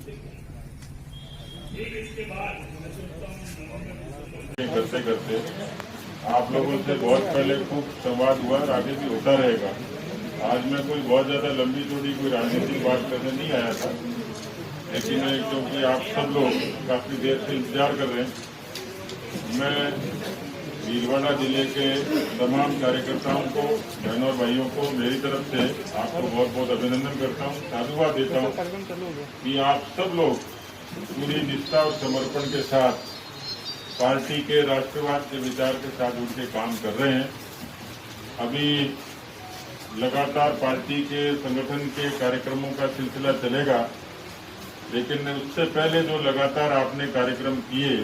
करते करते आप लोगों से बहुत पहले खूब संवाद हुआ और आगे भी होता रहेगा। आज मैं कोई बहुत ज्यादा लंबी चौड़ी कोई राजनीतिक बात करने नहीं आया था, लेकिन क्योंकि आप सब लोग काफी देर से इंतजार कर रहे हैं, मैं भीलवाड़ा जिले के तमाम कार्यकर्ताओं को, बहनों और भाइयों को मेरी तरफ से आपको बहुत बहुत अभिनंदन करता हूँ, साधुवाद देता हूँ कि आप सब लोग पूरी निष्ठा और समर्पण के साथ पार्टी के राष्ट्रवाद के विचार के साथ जुड़ के काम कर रहे हैं। अभी लगातार पार्टी के संगठन के कार्यक्रमों का सिलसिला चलेगा, लेकिन उससे पहले जो लगातार आपने कार्यक्रम किए,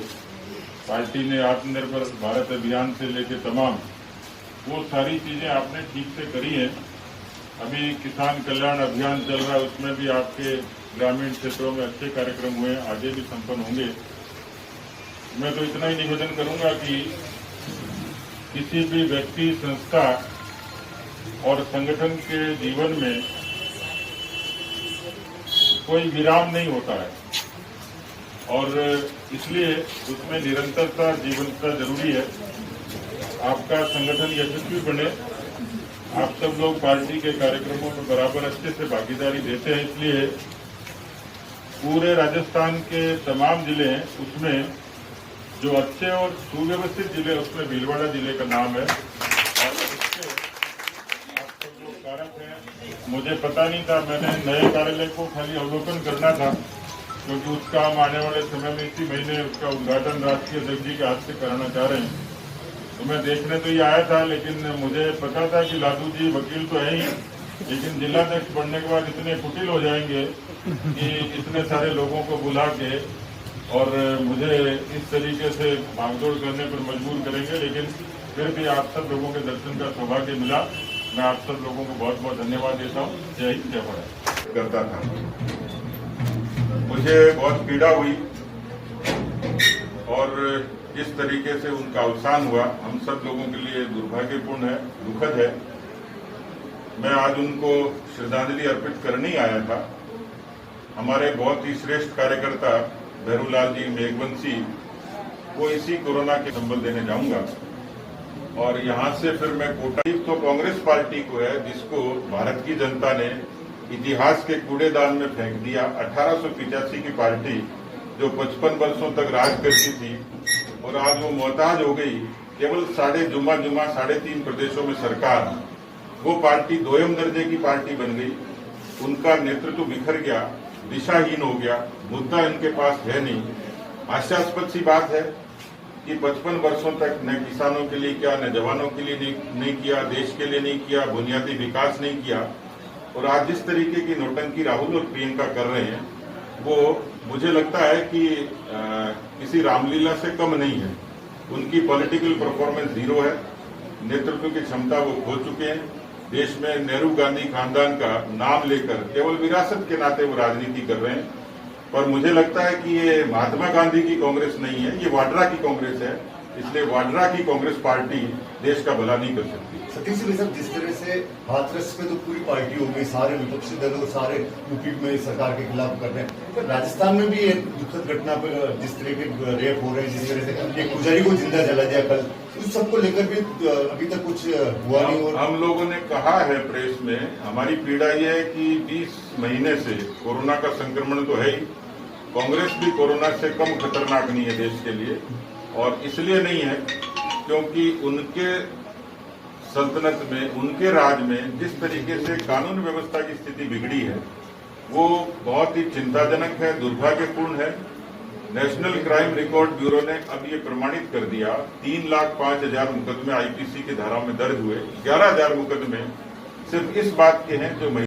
पार्टी ने आत्मनिर्भर भारत अभियान से लेकर तमाम वो सारी चीजें आपने ठीक से करी हैं। अभी किसान कल्याण अभियान चल रहा है, उसमें भी आपके ग्रामीण क्षेत्रों में अच्छे कार्यक्रम हुए, आगे भी संपन्न होंगे। मैं तो इतना ही निवेदन करूंगा कि किसी भी व्यक्ति, संस्था और संगठन के जीवन में कोई विराम नहीं होता है और इसलिए उसमें निरंतरता, जीवंतता जरूरी है। आपका संगठन यशस्वी बने, आप सब लोग पार्टी के कार्यक्रमों में बराबर अच्छे से भागीदारी देते हैं, इसलिए पूरे राजस्थान के तमाम जिले हैं, उसमें जो अच्छे और सुव्यवस्थित जिले, उसमें भीलवाड़ा जिले का नाम है और उसके आप सब लोग कारक हैं। मुझे पता नहीं था, मैंने नए कार्यालय को खाली अवलोकन करना था, क्योंकि उसका हम आने वाले समय में इसी महीने उसका उद्घाटन राष्ट्रीय अध्यक्ष जी के हाथ से कराना चाह रहे हैं। तो मैं देखने तो ये आया था, लेकिन मुझे पता था कि लालू जी वकील तो है ही, लेकिन जिलाध्यक्ष बनने के बाद इतने कुटिल हो जाएंगे कि इतने सारे लोगों को बुला के और मुझे इस तरीके से भागदौड़ करने पर मजबूर करेंगे। लेकिन फिर भी आप सब लोगों के दर्शन का सौभाग्य मिला। मैं आप सब लोगों को बहुत बहुत धन्यवाद देता हूँ। जय हिंद, जय भारत। करता था, मुझे बहुत पीड़ा हुई और जिस तरीके से उनका अवसान हुआ, हम सब लोगों के लिए दुर्भाग्यपूर्ण है, दुखद है। मैं आज उनको श्रद्धांजलि अर्पित करने ही आया था। हमारे बहुत ही श्रेष्ठ कार्यकर्ता भैरूलाल जी मेघवंशी को इसी कोरोना के संबल देने जाऊंगा और यहां से फिर मैं कोटा तो कांग्रेस पार्टी को है, जिसको भारत की जनता ने इतिहास के कूड़ेदान में फेंक दिया। 1885 की पार्टी जो 55 वर्षों तक राज करती थी और आज वो मोहताज हो गई केवल 3.5 प्रदेशों में सरकार, वो पार्टी दोयम दर्जे की पार्टी बन गई। उनका नेतृत्व बिखर गया, दिशाहीन हो गया, मुद्दा इनके पास है नहीं। हास्यास्पद सी बात है कि 55 वर्षों तक न किसानों के लिए किया, न जवानों के लिए नहीं किया, देश के लिए नहीं किया, बुनियादी विकास नहीं किया। और आज जिस तरीके की नौटंकी राहुल और प्रियंका कर रहे हैं, वो मुझे लगता है कि किसी रामलीला से कम नहीं है। उनकी पॉलिटिकल परफॉर्मेंस जीरो है, नेतृत्व की क्षमता वो खो चुके हैं। देश में नेहरू गांधी खानदान का नाम लेकर केवल विरासत के नाते वो राजनीति कर रहे हैं। पर मुझे लगता है कि ये महात्मा गांधी की कांग्रेस नहीं है, ये वाड्रा की कांग्रेस है। इसलिए वाड्रा की कांग्रेस पार्टी देश का भला नहीं कर सकती। सतीश जी साहब, जिस तरह से हाथरस में तो पूरी पार्टी हो गई, सारे विपक्षी दल और सारे यूपी में सरकार के खिलाफ कर रहे हैं, तो राजस्थान में भी एक दुखद घटना पर जिस तरह के रेप हो रहे हैं, जिस तरह से एक पुजारी को जिंदा जला दिया कल, उस सबको लेकर भी अभी तक कुछ हुआ नहीं। और हम लोगों ने कहा है प्रेस में, हमारी पीड़ा यह है कि 20 महीने से कोरोना का संक्रमण तो है ही, कांग्रेस भी कोरोना से कम खतरनाक नहीं है देश के लिए। और इसलिए नहीं है क्योंकि उनके सल्तनत में, उनके राज में जिस तरीके से कानून व्यवस्था की स्थिति बिगड़ी है, वो बहुत ही चिंताजनक है, दुर्भाग्यपूर्ण है। नेशनल क्राइम रिकॉर्ड ब्यूरो ने अब ये प्रमाणित कर दिया, 3,05,000 मुकदमे आईपीसी की धारा में दर्ज हुए, 11,000 मुकदमे सिर्फ इस बात के हैं जो